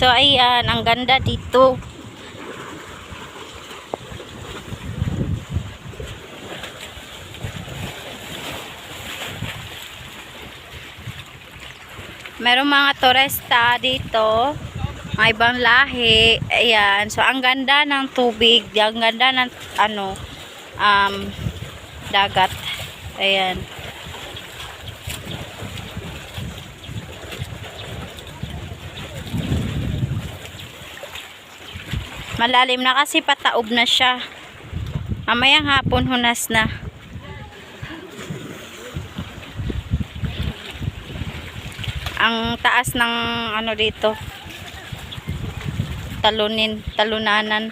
So ayan, ang ganda dito. Merong mga turista dito, mga ibang lahi. Ayan, so ang ganda ng tubig, ang ganda ng dagat. Ayan. Malalim na kasi pataob na siya. Mamayang hapon hunas na. Ang taas ng dito. Talunanan.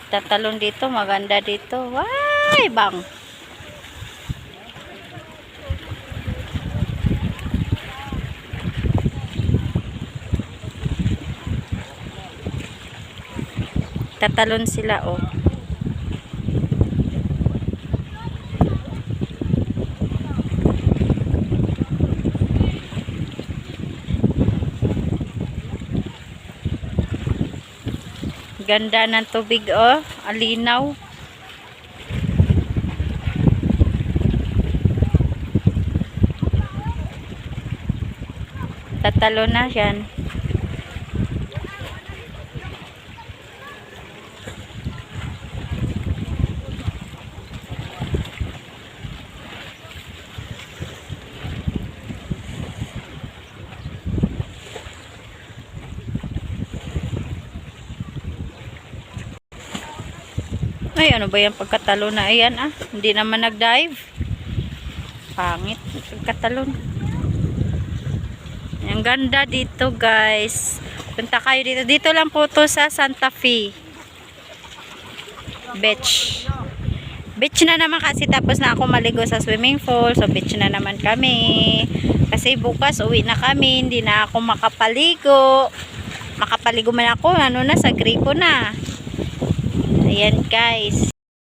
Tatalon dito, maganda dito. Ay, bang. Tatalon sila, oh. Ganda ng tubig, oh. Alinaw. Tatalon na yan. Ay, ano ba yung pagkatalon na? Ayan, hindi naman nag-dive. Pangit, pagkatalon. Ang ganda dito, guys. Punta kayo dito. Dito lang po to sa Santa Fe Beach. Beach na naman kasi tapos na ako maligo sa swimming pool. So, beach na naman kami. Kasi bukas uwi na kami. Hindi na ako makapaligo. Makapaligo man ako. Sa gripo na. Ayan, guys.